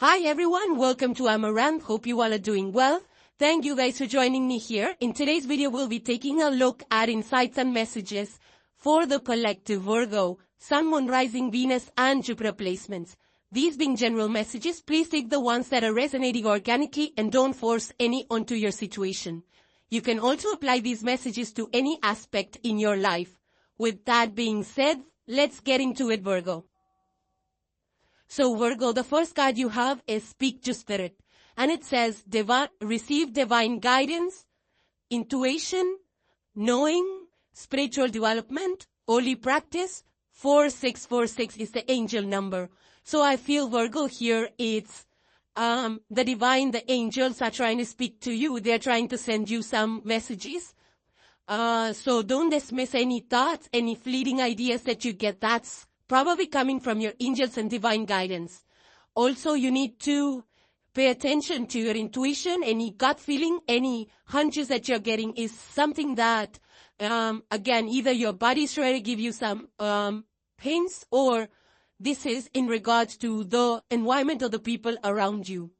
Hi everyone, welcome to Amaranth. Hope you all are doing well. Thank you guys for joining me here. In today's video, we'll be taking a look at insights and messages for the collective Virgo, Sun, Moon, Rising, Venus, and Jupiter placements. These being general messages, please take the ones that are resonating organically and don't force any onto your situation. You can also apply these messages to any aspect in your life. With that being said, let's get into it, Virgo. So Virgo, the first card you have is Speak to Spirit. And it says, receive divine guidance, intuition, knowing, spiritual development, holy practice. 4646 is the angel number. So I feel, Virgo, here it's the divine, the angels are trying to speak to you. They're trying to send you some messages. So don't dismiss any thoughts, any fleeting ideas that you get. That's probably coming from your angels and divine guidance. Also, you need to pay attention to your intuition. Any gut feeling, any hunches that you're getting is something that, again, either your body's trying to give you some hints, or this is in regards to the environment of the people around you.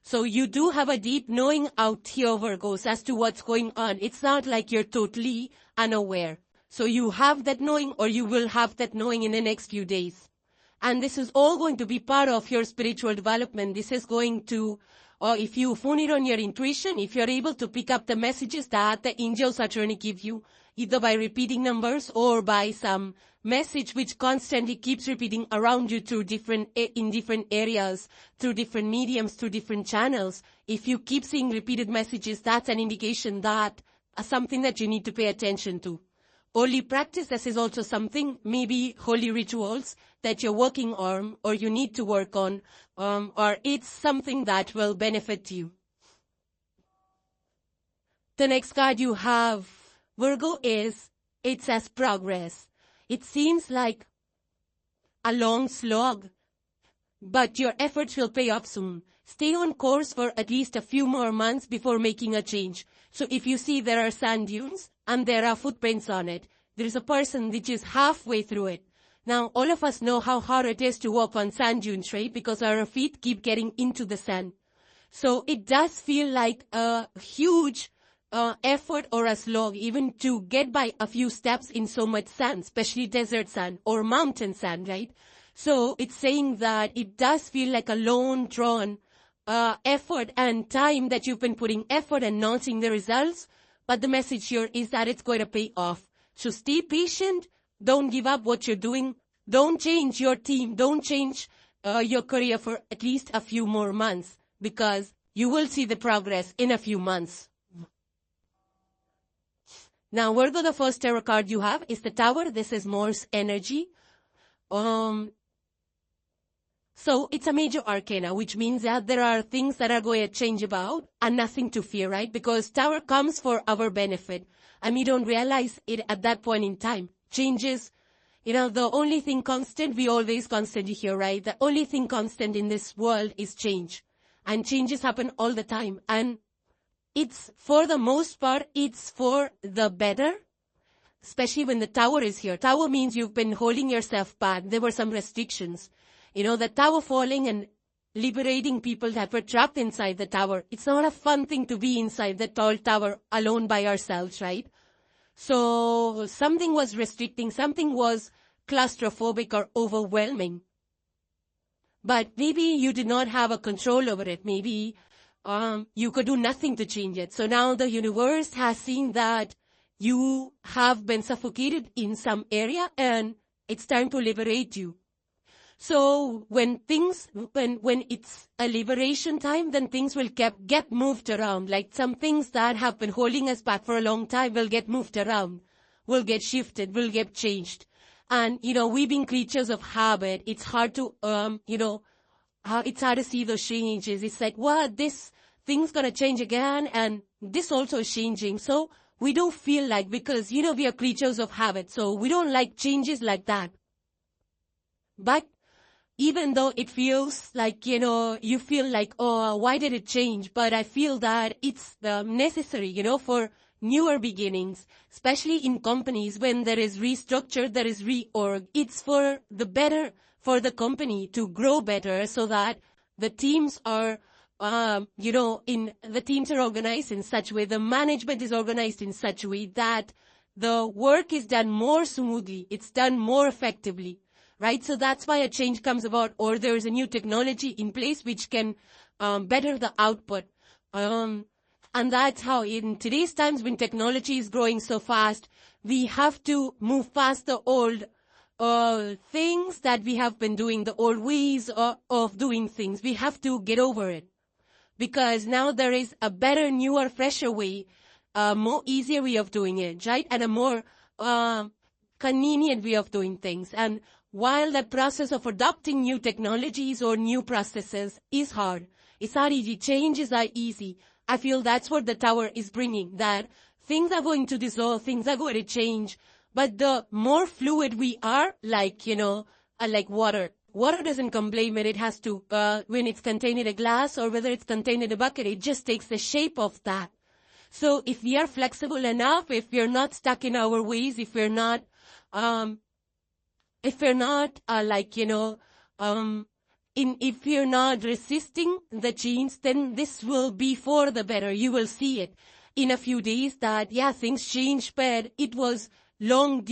So you do have a deep knowing out here, Virgos, as to what's going on. It's not like you're totally unaware. So you have that knowing, or you will have that knowing in the next few days. And this is all going to be part of your spiritual development. This is going to, or if you phone it on your intuition, if you're able to pick up the messages that the angels are trying to give you, either by repeating numbers or by some message which constantly keeps repeating around you through in different areas, through different mediums, through different channels. If you keep seeing repeated messages, that's an indication that something that you need to pay attention to. Holy practice, this is also something, maybe holy rituals that you're working on or you need to work on, or it's something that will benefit you. The next card you have, Virgo, it says progress. It seems like a long slog, but your efforts will pay off soon. Stay on course for at least a few more months before making a change. So if you see there are sand dunes and there are footprints on it, there is a person which is halfway through it. Now, all of us know how hard it is to walk on sand dunes, right? Because our feet keep getting into the sand. So it does feel like a huge effort or a slog even to get by a few steps in so much sand, especially desert sand or mountain sand, right? So it's saying that it does feel like a long drawn effort and time that you've been putting effort and not seeing the results. But the message here is that it's going to pay off. So stay patient. Don't give up what you're doing. Don't change your team. Don't change your career for at least a few more months, because you will see the progress in a few months. Now, Virgo, the first tarot card you have is the Tower. This is Morse energy. So it's a major arcana, which means that there are things that are going to change about and nothing to fear, right? Because Tower comes for our benefit and we don't realize it at that point in time. Changes, the only thing constant, we always constantly hear, right? The only thing constant in this world is change. And changes happen all the time. And it's, for the most part, it's for the better. Especially when the Tower is here. Tower means you've been holding yourself back. There were some restrictions. The Tower falling and liberating people that were trapped inside the Tower. It's not a fun thing to be inside the tall tower alone by ourselves, right? So something was restricting, something was claustrophobic or overwhelming. But maybe you did not have a control over it. Maybe you could do nothing to change it. So now the universe has seen that you have been suffocated in some area and it's time to liberate you. So when it's a liberation time, then things will get moved around. Like some things that have been holding us back for a long time will get moved around, will get shifted, will get changed. And, we being creatures of habit, it's hard to, it's hard to see those changes. It's like, what, this thing's gonna change again, and this also is changing. So we don't feel like, because, we are creatures of habit, so we don't like changes like that. But even though it feels like, you feel like, oh, why did it change? But I feel that it's necessary, for newer beginnings, especially in companies when there is restructure, there is reorg. It's for the better for the company to grow better so that The teams are, the teams are organized in such a way, the management is organized in such a way that the work is done more smoothly, it's done more effectively, right? So that's why a change comes about, or there is a new technology in place which can better the output. And that's how in today's times when technology is growing so fast, we have to move past the old things that we have been doing, the old ways of doing things. We have to get over it. Because now there is a better, newer, fresher way, a more easier way of doing it, right? And a more convenient way of doing things. And while the process of adopting new technologies or new processes is hard, it's not easy. Changes are easy. I feel that's what the Tower is bringing, that things are going to dissolve, things are going to change. But the more fluid we are, like water. Water doesn't complain when it has to, when it's contained in a glass or whether it's contained in a bucket. It just takes the shape of that. So if we are flexible enough, if we're not stuck in our ways, if we're not resisting the change, then this will be for the better. You will see it in a few days that, yeah, things changed, but it was long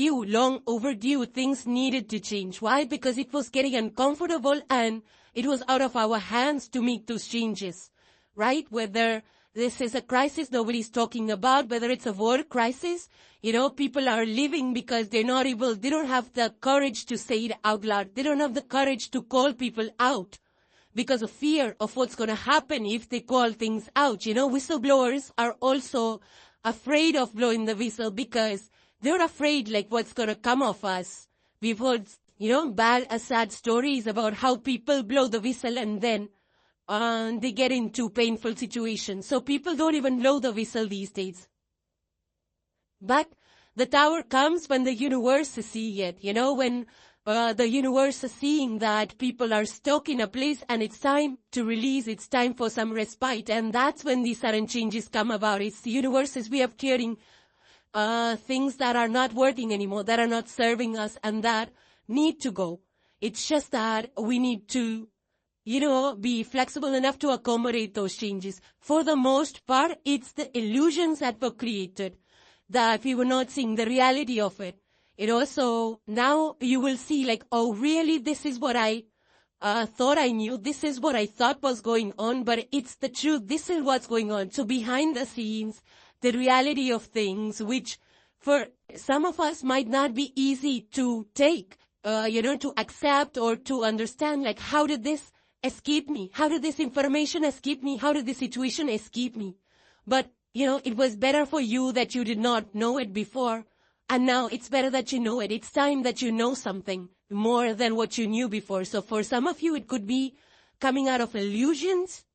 overdue. Things needed to change. Why? Because it was getting uncomfortable and it was out of our hands to make those changes, right? Whether this is a crisis nobody's talking about, whether it's a war crisis, people are living because they don't have the courage to say it out loud. They don't have the courage to call people out because of fear of what's going to happen if they call things out. Whistleblowers are also afraid of blowing the whistle because they're afraid like what's going to come of us. We've heard, sad stories about how people blow the whistle and then they get into painful situations. So people don't even blow the whistle these days. But the Tower comes when the universe is seeing it. When the universe is seeing that people are stuck in a place and it's time to release, it's time for some respite. And that's when these sudden changes come about. It's the universe's way of clearing things that are not working anymore, that are not serving us and that need to go. It's just that we need to, be flexible enough to accommodate those changes. For the most part, it's the illusions that were created that we were not seeing the reality of it. So now you will see like, oh, really, this is what I thought I knew. This is what I thought was going on, but it's the truth. This is what's going on. So behind the scenes, the reality of things, which for some of us might not be easy to take, to accept or to understand, like, how did this escape me? How did this information escape me? How did this situation escape me? But, it was better for you that you did not know it before. And now it's better that you know it. It's time that you know something more than what you knew before. So for some of you, it could be coming out of illusions,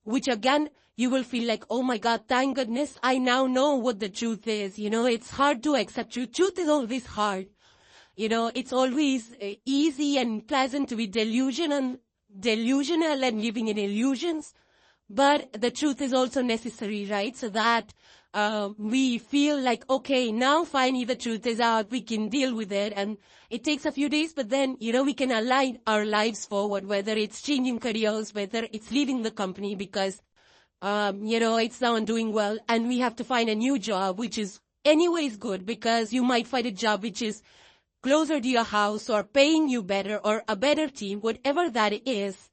which again, you will feel like, oh my God, thank goodness, I now know what the truth is. It's hard to accept truth. Truth is always hard. It's always easy and pleasant to be delusional and living in illusions. But the truth is also necessary, right? So that we feel like, okay, now finally the truth is out, we can deal with it. And it takes a few days, but then, we can align our lives forward, whether it's changing careers, whether it's leaving the company because, it's not doing well. And we have to find a new job, which is anyways good because you might find a job which is closer to your house or paying you better or a better team, whatever that is.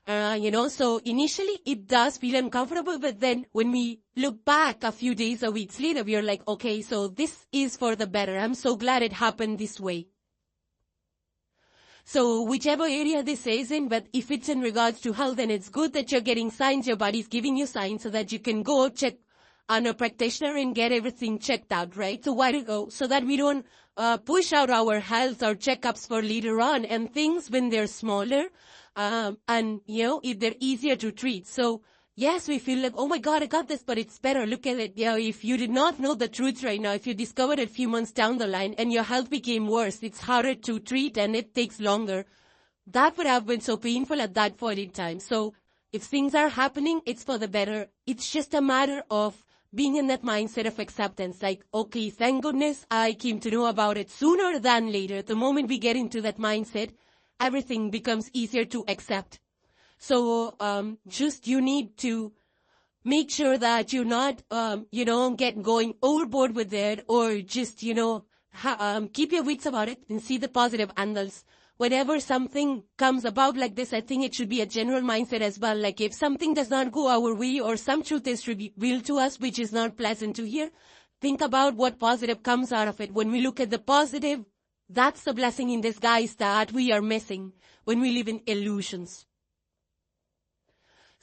So initially it does feel uncomfortable, but then when we look back a few days or weeks later, we are like, okay, so this is for the better. I'm so glad it happened this way. So whichever area this is in, but if it's in regards to health, then it's good that you're getting signs, your body's giving you signs so that you can go check on a practitioner and get everything checked out, right? So why to go? So that we don't push out our health or checkups for later on and things when they're smaller. If they're easier to treat. So, yes, we feel like, oh my God, I got this, but it's better. Look at it. If you did not know the truth right now, if you discovered it a few months down the line and your health became worse, it's harder to treat and it takes longer. That would have been so painful at that point in time. So, if things are happening, it's for the better. It's just a matter of being in that mindset of acceptance. Like, okay, thank goodness I came to know about it sooner than later. The moment we get into that mindset, everything becomes easier to accept. So, just you need to make sure that you're not, get going overboard with it, or just, keep your wits about it and see the positive angles. Whenever something comes about like this, I think it should be a general mindset as well. Like if something does not go our way, or some truth is revealed to us which is not pleasant to hear, think about what positive comes out of it. When we look at the positive, that's the blessing in disguise that we are missing when we live in illusions.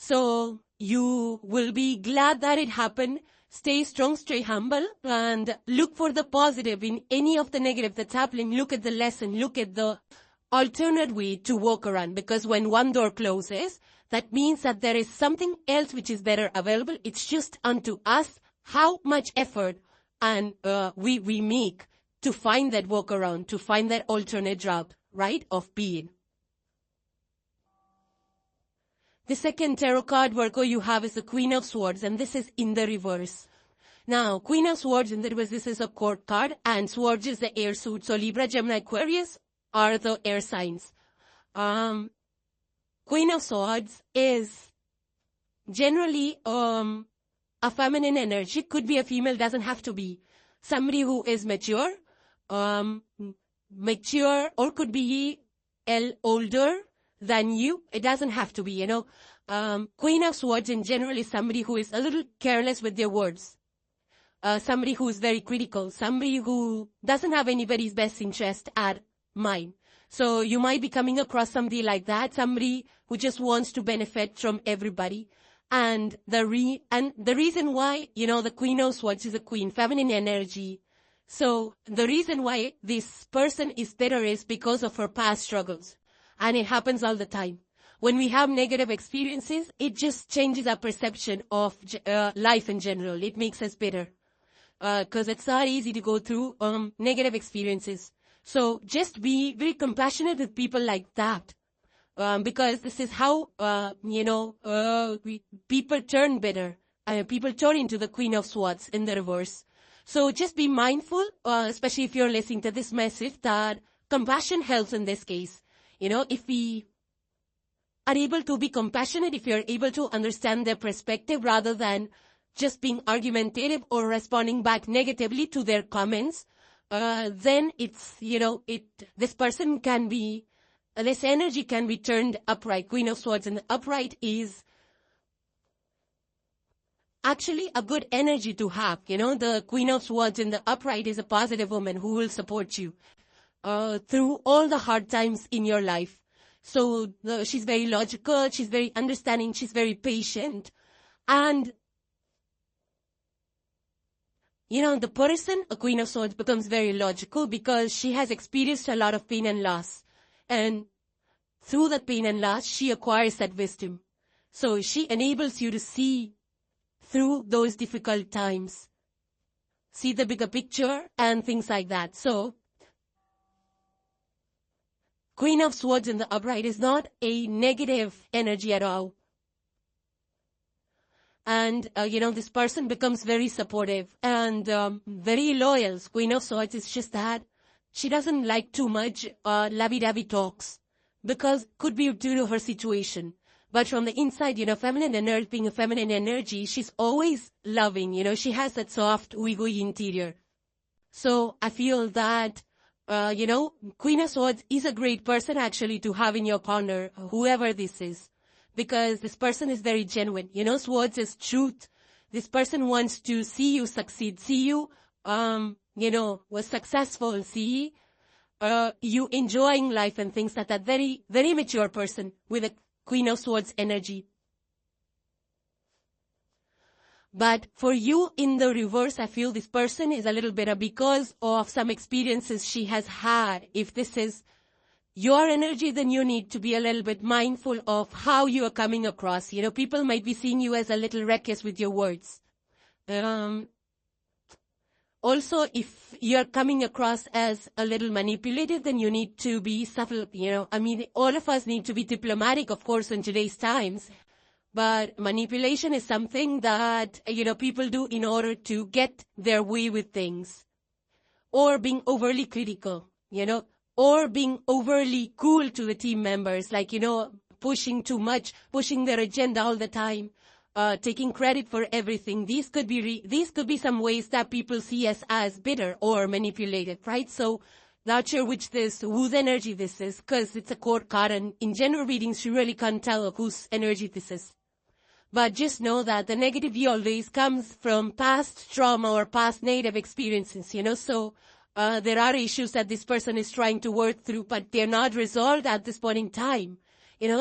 So you will be glad that it happened. Stay strong, stay humble, and look for the positive in any of the negative that's happening. Look at the lesson, look at the alternate way to walk around, because when one door closes, that means that there is something else which is better available. It's just unto us how much effort and we make to find that walk around, to find that alternate route, right, of being. The second tarot card, Virgo, you have is the Queen of Swords, and this is in the reverse. Now, Queen of Swords in the reverse, this is a court card, and Swords is the air suit. So Libra, Gemini, Aquarius are the air signs. Queen of Swords is generally a feminine energy. Could be a female, doesn't have to be. Somebody who is mature, or could be older than you. It doesn't have to be, Queen of Swords in general is somebody who is a little careless with their words. Somebody who is very critical. Somebody who doesn't have anybody's best interest at mind. So you might be coming across somebody like that. Somebody who just wants to benefit from everybody. And the reason why, the Queen of Swords is a queen, feminine energy. So the reason why this person is bitter is because of her past struggles. And it happens all the time. When we have negative experiences, it just changes our perception of life in general. It makes us bitter. Because it's not easy to go through negative experiences. So just be very compassionate with people like that. Because this is how, people turn bitter. People turn into the Queen of Swords in the reverse. So just be mindful, especially if you're listening to this message, that compassion helps in this case. If we are able to be compassionate, if you're able to understand their perspective rather than just being argumentative or responding back negatively to their comments, then it's, this person can be, this energy can be turned upright. Queen of Swords and the upright is actually a good energy to have. The Queen of Swords in the upright is a positive woman who will support you through all the hard times in your life. So she's very logical, she's very understanding, she's very patient. And, the person, a Queen of Swords, becomes very logical because she has experienced a lot of pain and loss. And through that pain and loss, she acquires that wisdom. So she enables you to see through those difficult times, see the bigger picture and things like that. So Queen of Swords in the upright is not a negative energy at all. And, this person becomes very supportive and very loyal. Queen of Swords is just that she doesn't like too much lovey-dovey talks because could be due to her situation. But from the inside, feminine energy, being a feminine energy, she's always loving, she has that soft, ooey-gooey interior. So I feel that, Queen of Swords is a great person actually to have in your corner, whoever this is. Because this person is very genuine. Swords is truth. This person wants to see you succeed, see you, was successful, see you enjoying life and things like that. Very, very mature person with a Queen of Swords energy. But for you in the reverse, I feel this person is a little bitter because of some experiences she has had. If this is your energy, then you need to be a little bit mindful of how you are coming across. People might be seeing you as a little reckless with your words. Also, if you're coming across as a little manipulative, then you need to be subtle, all of us need to be diplomatic, of course, in today's times. But manipulation is something that, people do in order to get their way with things. Or being overly critical, or being overly cruel to the team members. Like, pushing too much, pushing their agenda all the time, taking credit for everything. These could be some ways that people see us as bitter or manipulated, right? So, not sure whose energy this is, because it's a court card, and in general readings, you really can't tell whose energy this is. But just know that the negativity always comes from past trauma or past negative experiences, so there are issues that this person is trying to work through, but they're not resolved at this point in time.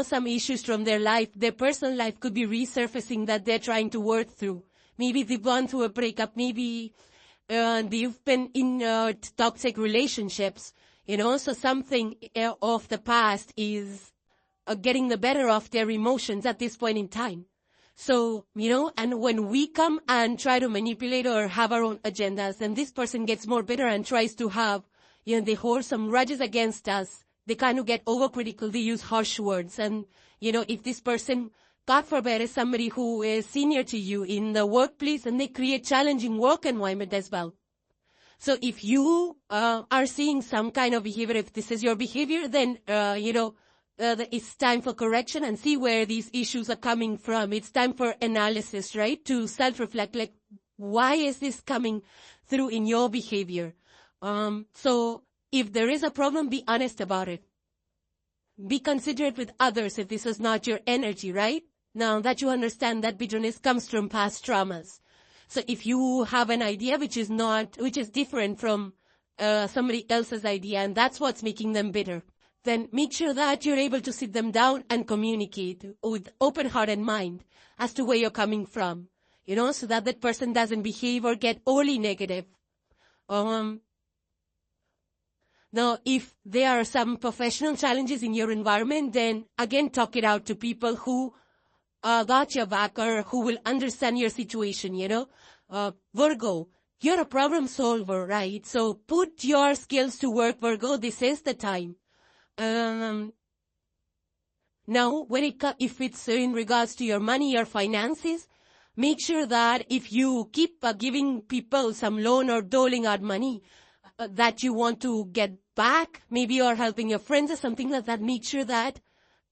Some issues from their life, their personal life could be resurfacing that they're trying to work through. Maybe they've gone through a breakup, maybe they've been in toxic relationships, so something of the past is getting the better of their emotions at this point in time. So, and when we come and try to manipulate or have our own agendas, and this person gets more bitter and tries to have, they hold some grudges against us, they kind of get overcritical, they use harsh words. And, if this person, God forbid, is somebody who is senior to you in the workplace, and they create challenging work environment as well. So if you are seeing some kind of behavior, if this is your behavior, then, it's time for correction and see where these issues are coming from. It's time for analysis, right? To self-reflect, like, why is this coming through in your behavior? So if there is a problem, be honest about it. Be considerate with others if this is not your energy, right? Now that you understand that bitterness comes from past traumas. So if you have an idea which is different from somebody else's idea, and that's what's making them bitter, then make sure that you're able to sit them down and communicate with open heart and mind as to where you're coming from, so that that person doesn't behave or get overly negative. Now, if there are some professional challenges in your environment, then again, talk it out to people who got your back or who will understand your situation, Virgo, you're a problem solver, right? So put your skills to work, Virgo. This is the time. Now, if it's in regards to your money, your finances, make sure that if you keep giving people some loan or doling out money that you want to get back, maybe you're helping your friends or something like that, make sure that,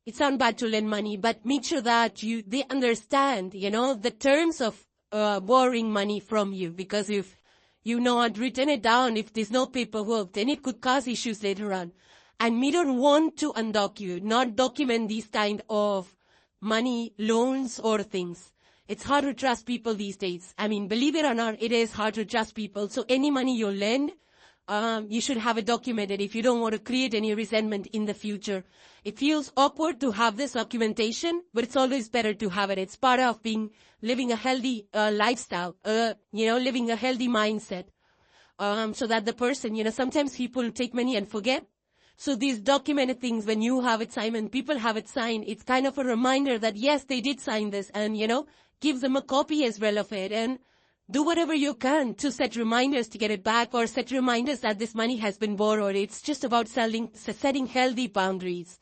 it sounds bad to lend money, but make sure that they understand, the terms of borrowing money from you, because if you not written it down, if there's no paperwork, then it could cause issues later on. And we don't want to not document these kind of money, loans, or things. It's hard to trust people these days. I mean, believe it or not, it is hard to trust people. So any money you lend, you should have it documented if you don't want to create any resentment in the future. It feels awkward to have this documentation, but it's always better to have it. It's part of living a healthy lifestyle, living a healthy mindset. So that the person, sometimes people take money and forget. So these documented things, when you have it signed and people have it signed, it's kind of a reminder that yes, they did sign this, and give them a copy as well of it, and do whatever you can to set reminders to get it back, or set reminders that this money has been borrowed. It's just about setting healthy boundaries,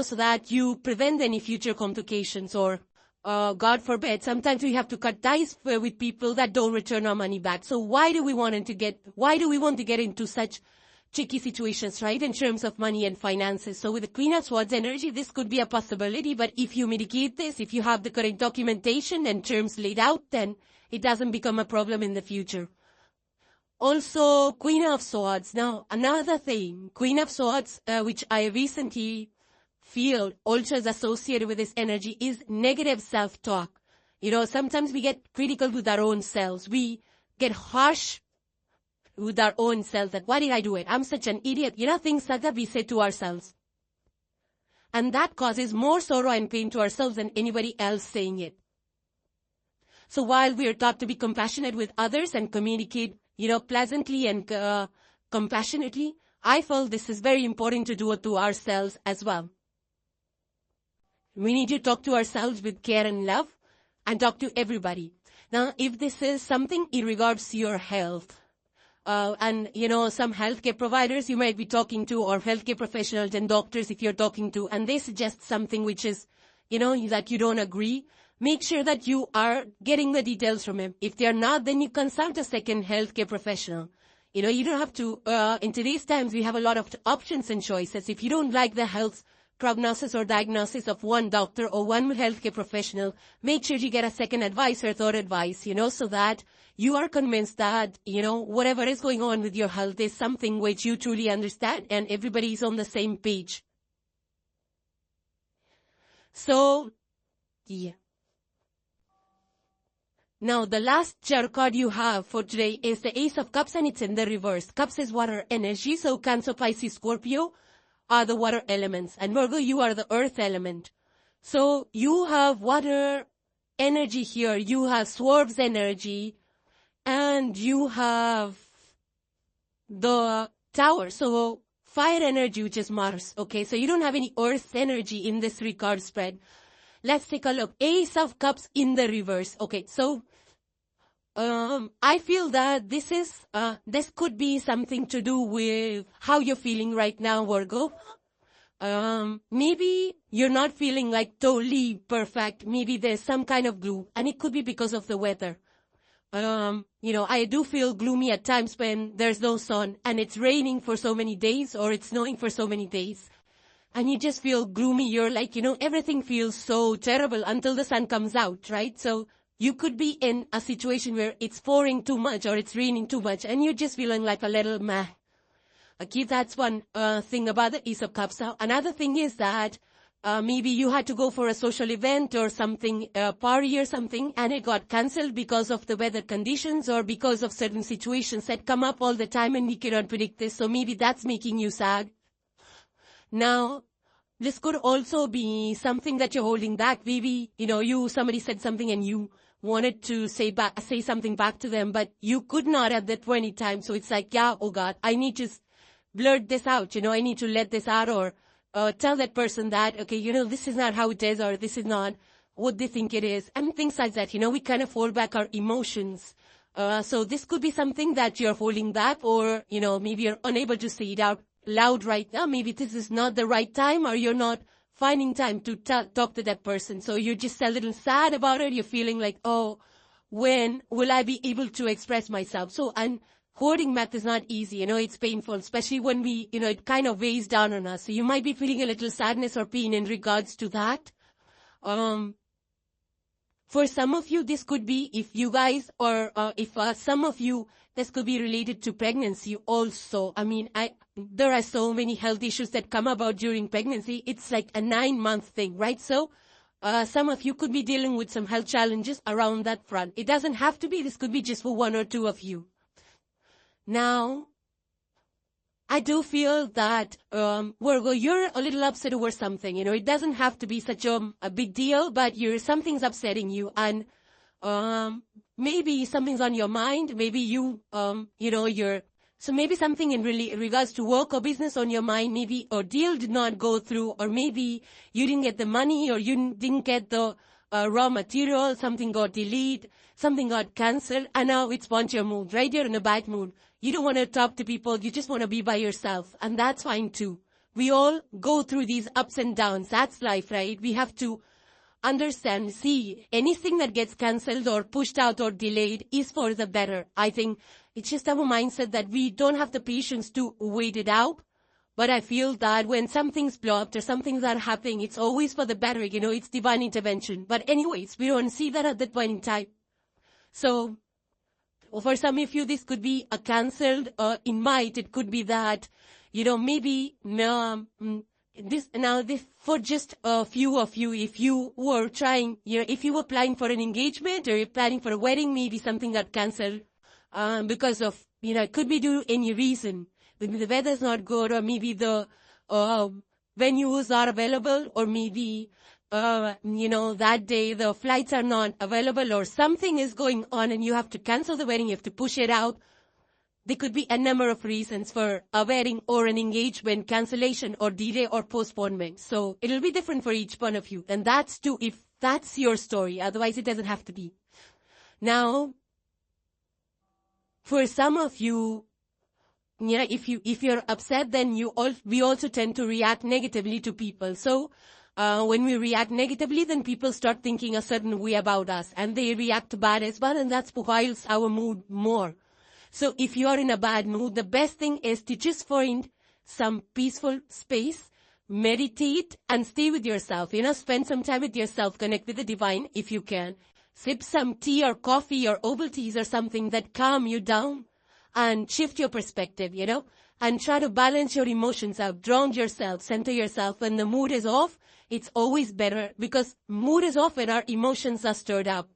so that you prevent any future complications, or God forbid, sometimes we have to cut ties with people that don't return our money back. So why do we want to get into such tricky situations, right, in terms of money and finances? So with the Queen of Swords energy, this could be a possibility, but if you mitigate this, if you have the correct documentation and terms laid out, then it doesn't become a problem in the future. Also, Queen of Swords. Now, another thing, Queen of Swords, which I recently feel also is associated with this energy, is negative self-talk. Sometimes we get critical with our own selves. We get harsh with our own selves, that why did I do it? I'm such an idiot. Things like that we say to ourselves. And that causes more sorrow and pain to ourselves than anybody else saying it. So while we are taught to be compassionate with others and communicate, pleasantly and compassionately, I feel this is very important to do it to ourselves as well. We need to talk to ourselves with care and love and talk to everybody. Now, if this is something in regards to your health, and some healthcare providers you might be talking to, or healthcare professionals and doctors if you're talking to, and they suggest something which is, that you don't agree, make sure that you are getting the details from him. If they're not, then you consult a second healthcare professional. You don't have to, in today's times, we have a lot of options and choices. If you don't like the health prognosis or diagnosis of one doctor or one healthcare professional, make sure you get a second advice or third advice, so that you are convinced that, whatever is going on with your health is something which you truly understand and everybody is on the same page. So, yeah. Now, the last tarot card you have for today is the Ace of Cups, and it's in the reverse. Cups is water energy, so Cancer, Pisces, Scorpio are the water elements. And Virgo, you are the earth element. So, you have water energy here. You have Swerve's energy. And you have the Tower. So, fire energy, which is Mars. Okay, so you don't have any earth energy in this 3-card spread. Let's take a look. Ace of Cups in the reverse. Okay, so I feel that this could be something to do with how you're feeling right now, Virgo. Maybe you're not feeling like totally perfect. Maybe there's some kind of gloom, and it could be because of the weather. I do feel gloomy at times when there's no sun and it's raining for so many days or it's snowing for so many days. And you just feel gloomy. You're like, everything feels so terrible until the sun comes out, right? So you could be in a situation where it's pouring too much or it's raining too much and you're just feeling like a little meh. Okay, that's one thing about the Ace of Cups. Another thing is that maybe you had to go for a social event or something, party or something, and it got cancelled because of the weather conditions or because of certain situations that come up all the time and we cannot predict this. So maybe that's making you sad. Now, this could also be something that you're holding back. Maybe, somebody said something and you wanted to say something back to them, but you could not at that point in time. So it's like, oh God, I need to blurt this out. I need to let this out or tell that person that, okay, this is not how it is or this is not what they think it is. And things like that. We kind of hold back our emotions. So this could be something that you're holding back or, maybe you're unable to say it out loud right now. Maybe this is not the right time or you're not finding time to talk to that person. So you're just a little sad about it. You're feeling like, oh, when will I be able to express myself? So, and holding back is not easy. It's painful, especially when it kind of weighs down on us. So you might be feeling a little sadness or pain in regards to that. For some of you, this could be if you guys or if some of you, this could be related to pregnancy also. I mean, there are so many health issues that come about during pregnancy. It's like a 9-month thing, right? So some of you could be dealing with some health challenges around that front. It doesn't have to be. This could be just for 1 or 2 of you. Now, I do feel that, Virgo, you're a little upset over something. It doesn't have to be such a big deal, but something's upsetting you. And maybe something's on your mind. Maybe so maybe something in regards to work or business on your mind, maybe a deal did not go through, or maybe you didn't get the money, or you didn't get the raw material, something got delayed, something got cancelled, and now it's once your mood, right? You're in a bad mood. You don't want to talk to people, you just want to be by yourself, and that's fine too. We all go through these ups and downs. That's life, right? We have to understand, see, anything that gets cancelled or pushed out or delayed is for the better. I think it's just our mindset that we don't have the patience to wait it out. But I feel that when something's blocked or something's not happening, it's always for the better, it's divine intervention. But anyways, we don't see that at that point in time. So, for some of you, this could be a cancelled, in might, it could be that, maybe, this for just a few of you, if you were trying, if you were planning for an engagement or you're planning for a wedding, maybe something got cancelled, because of, it could be due to any reason. Maybe the weather's not good, or maybe the, venue is not available, or maybe, that day the flights are not available, or something is going on and you have to cancel the wedding, you have to push it out. There could be a number of reasons for a wedding or an engagement cancellation or delay or postponement. So it'll be different for each one of you. And that's too, if that's your story. Otherwise, it doesn't have to be. Now, for some of you, if you're upset, then we also tend to react negatively to people. So, when we react negatively, then people start thinking a certain way about us, and they react bad as well, and that spoils our mood more. So if you are in a bad mood, the best thing is to just find some peaceful space, meditate and stay with yourself. Spend some time with yourself, connect with the divine if you can. Sip some tea or coffee or herbal teas or something that calm you down and shift your perspective, and try to balance your emotions out, ground yourself, center yourself. When the mood is off, it's always better, because mood is off when our emotions are stirred up.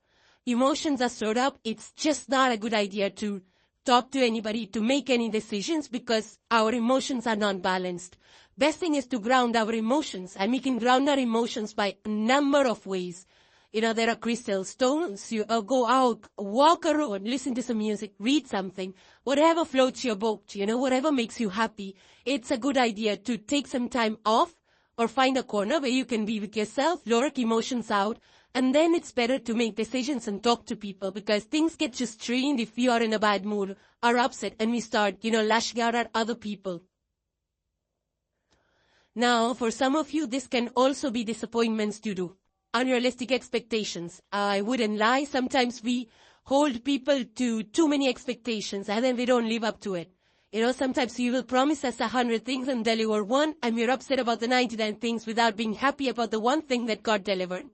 Emotions are stirred up, it's just not a good idea to talk to anybody, to make any decisions, because our emotions are not balanced. Best thing is to ground our emotions, and we can ground our emotions by a number of ways. There are crystal stones. You go out, walk around, listen to some music, read something, whatever floats your boat, whatever makes you happy. It's a good idea to take some time off or find a corner where you can be with yourself, lower emotions out, and then it's better to make decisions and talk to people, because things get just strained if we are in a bad mood or upset and we start, lashing out at other people. Now, for some of you, this can also be disappointments due to unrealistic expectations. I wouldn't lie. Sometimes we hold people to too many expectations and then we don't live up to it. Sometimes you will promise us 100 things and deliver one, and we're upset about the 99 things without being happy about the one thing that got delivered.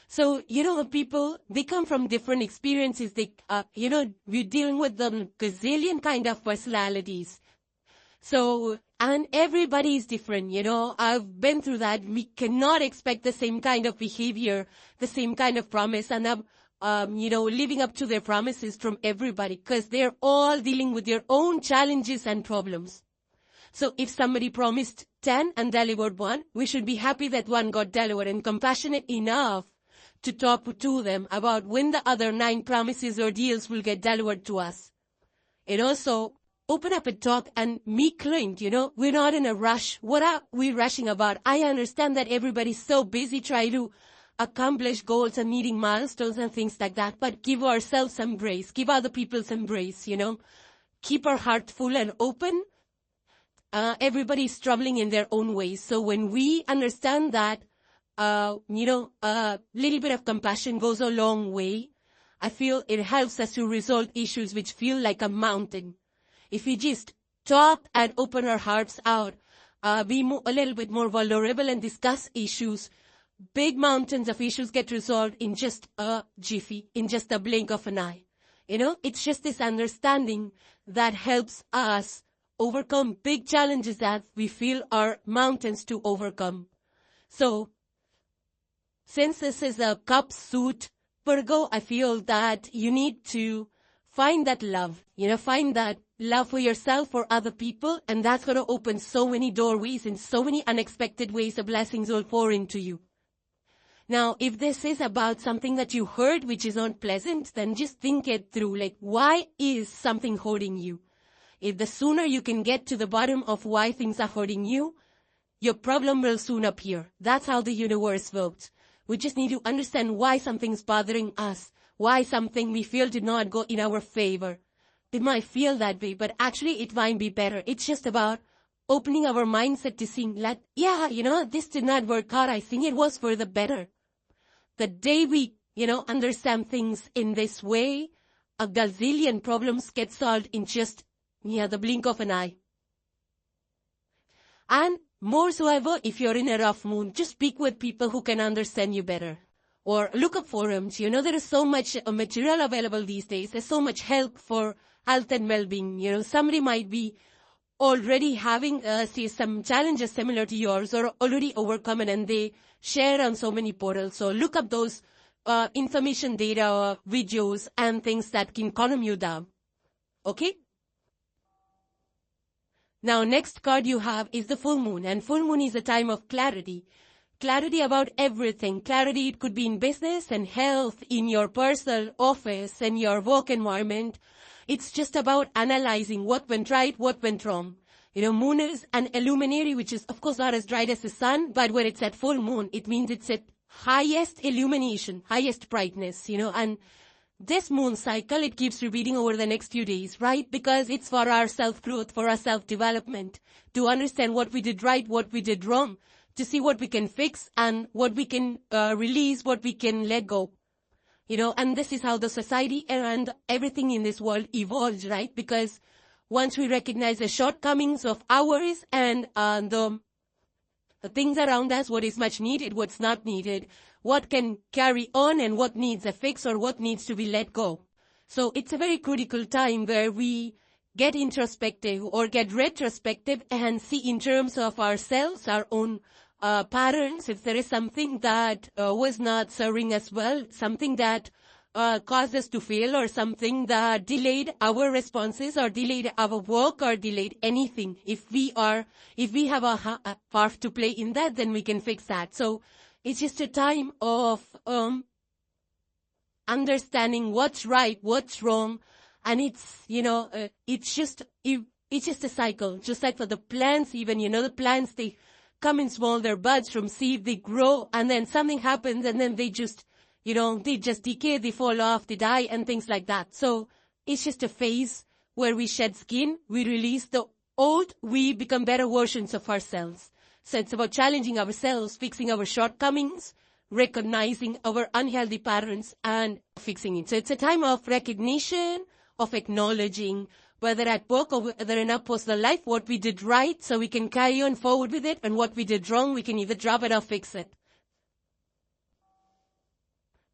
So, people, they come from different experiences. We're dealing with them gazillion kind of personalities. So, and everybody is different, I've been through that. We cannot expect the same kind of behavior, the same kind of promise, and living up to their promises from everybody, because they're all dealing with their own challenges and problems. So if somebody promised 10 and delivered 1, we should be happy that 1 got delivered, and compassionate enough to talk to them about when the other 9 promises or deals will get delivered to us. And also, open up and talk and make claimed, we're not in a rush. What are we rushing about? I understand that everybody's so busy trying to accomplish goals and meeting milestones and things like that, but give ourselves some grace, give other people some grace, Keep our heart full and open. Everybody's struggling in their own ways. So when we understand that, a little bit of compassion goes a long way. I feel it helps us to resolve issues which feel like a mountain. If we just talk and open our hearts out, be a little bit more vulnerable and discuss issues, big mountains of issues get resolved in just a jiffy, in just a blink of an eye. It's just this understanding that helps us overcome big challenges that we feel are mountains to overcome. So, since this is a cup suit, Virgo, I feel that you need to find that love, find that love for yourself, for other people, and that's going to open so many doorways in so many unexpected ways. The blessings will pour into you. Now, if this is about something that you heard which is unpleasant, then just think it through, why is something hurting you? If the sooner you can get to the bottom of why things are hurting you, your problem will soon appear. That's how the universe works. We just need to understand why something's bothering us, why something we feel did not go in our favor. They might feel that way, but actually it might be better. It's just about opening our mindset to seeing that, this did not work out. I think it was for the better. The day we, understand things in this way, a gazillion problems get solved in just, the blink of an eye. And more so ever, if you're in a rough mood, just speak with people who can understand you better. Or look up forums. There is so much material available these days. There's so much help for health and well-being. Somebody might be already having some challenges similar to yours, or already overcome it, and they share on so many portals. So look up those information, data, videos, and things that can calm you down. Okay? Now, next card you have is the full moon, and full moon is a time of clarity. Clarity about everything. Clarity, it could be in business and health, in your personal office and your work environment. It's just about analyzing what went right, what went wrong. Moon is an illuminary, which is, of course, not as bright as the sun, but when it's at full moon, it means it's at highest illumination, highest brightness, and this moon cycle, it keeps repeating over the next few days, right? Because it's for our self-growth, for our self-development, to understand what we did right, what we did wrong, to see what we can fix and what we can release, what we can let go. And this is how the society and everything in this world evolves, right? Because once we recognize the shortcomings of ours and the things around us, what is much needed, what's not needed, what can carry on and what needs a fix or what needs to be let go. So it's a very critical time where we get introspective or get retrospective and see in terms of ourselves, our own patterns, if there is something that was not serving us well, something that caused us to fail, or something that delayed our responses or delayed our work or delayed anything. If we have a part to play in that, then we can fix that. So it's just a time of understanding what's right, what's wrong, and it's, it's just a cycle. Just like for the plants, even, the plants, they come in small, they're buds from seed, they grow, and then something happens, and then they just decay, they fall off, they die, and things like that. So it's just a phase where we shed skin, we release the old, we become better versions of ourselves. So it's about challenging ourselves, fixing our shortcomings, recognizing our unhealthy patterns, and fixing it. So it's a time of recognition, of acknowledging, whether at work or whether in our personal life, what we did right, so we can carry on forward with it, and what we did wrong, we can either drop it or fix it.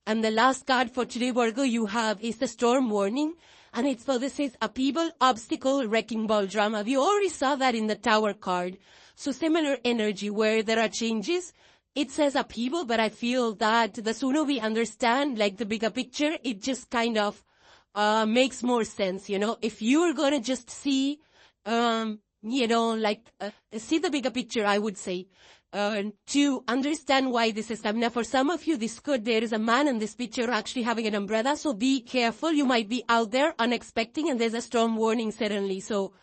And the last card for today, Virgo, you have is the storm warning. And it's for this is upheaval, obstacle, wrecking ball drama. We already saw that in the Tower card. So similar energy where there are changes. It says upheaval, but I feel that the sooner we understand, like the bigger picture, it just kind of makes more sense, If you're going to just see, see the bigger picture, I would say. To understand why this is happening. Now, for some of you, there is a man in this picture actually having an umbrella, so be careful. You might be out there unexpected, and there's a storm warning suddenly. So,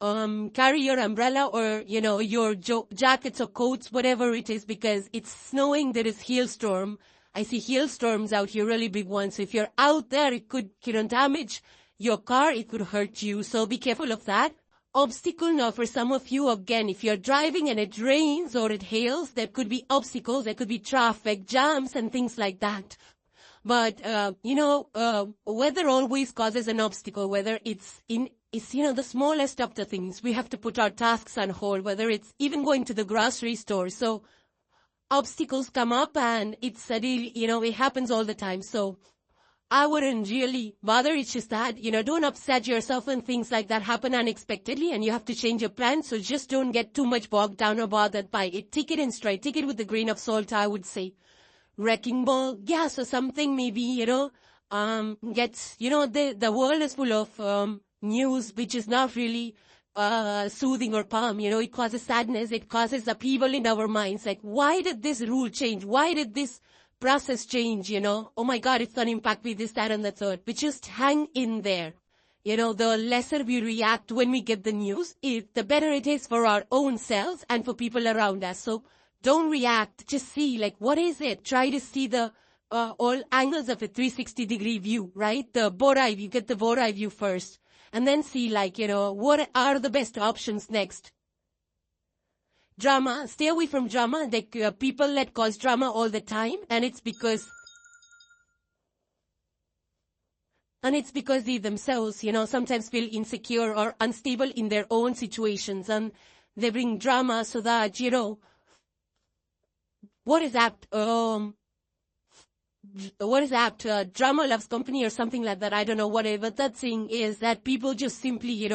carry your umbrella or, your jackets or coats, whatever it is, because it's snowing, there is hailstorm. I see hailstorms out here, really big ones. So if you're out there, it could, damage your car, it could hurt you. So be careful of that. Obstacle, now for some of you, again, if you're driving and it rains or it hails, there could be obstacles, there could be traffic jams and things like that. But, weather always causes an obstacle, whether it's the smallest of the things. We have to put our tasks on hold, whether it's even going to the grocery store. So obstacles come up and it happens all the time. So I wouldn't really bother. It's just that, don't upset yourself when things like that happen unexpectedly and you have to change your plan. So just don't get too much bogged down or bothered by it. Take it in stride. Take it with a grain of salt, I would say. Wrecking ball. Yeah, so something maybe, the world is full of news which is not really soothing or calm. It causes sadness. It causes upheaval in our minds. Like, why did this rule change? Why did this process change, oh my God, it's going to impact me, this, that, and the third. We just hang in there. The lesser we react when we get the news, the better it is for our own selves and for people around us. So don't react. Just see, what is it? Try to see the all angles of a 360-degree view, right? The bird's eye view. Get the bird's eye view first. And then see, what are the best options next? Drama, stay away from drama. People that cause drama all the time, and it's because they themselves, sometimes feel insecure or unstable in their own situations, and they bring drama so that, what is apt? Drama loves company or something like that. I don't know, whatever that thing is, that people just simply,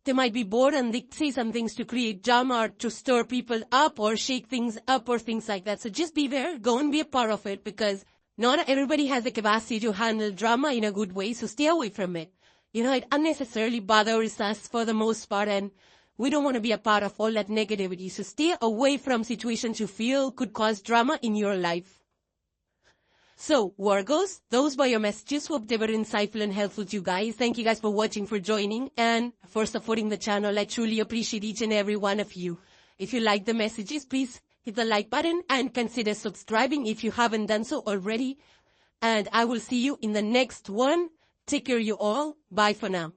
they might be bored and they say some things to create drama or to stir people up or shake things up or things like that. So just beware, go and be a part of it, because not everybody has the capacity to handle drama in a good way. So stay away from it. It unnecessarily bothers us for the most part, and we don't want to be a part of all that negativity. So stay away from situations you feel could cause drama in your life. So, Virgos, those were your messages. Hope they were insightful and helpful to you guys. Thank you guys for watching, for joining, and for supporting the channel. I truly appreciate each and every one of you. If you like the messages, please hit the like button and consider subscribing if you haven't done so already. And I will see you in the next one. Take care, you all. Bye for now.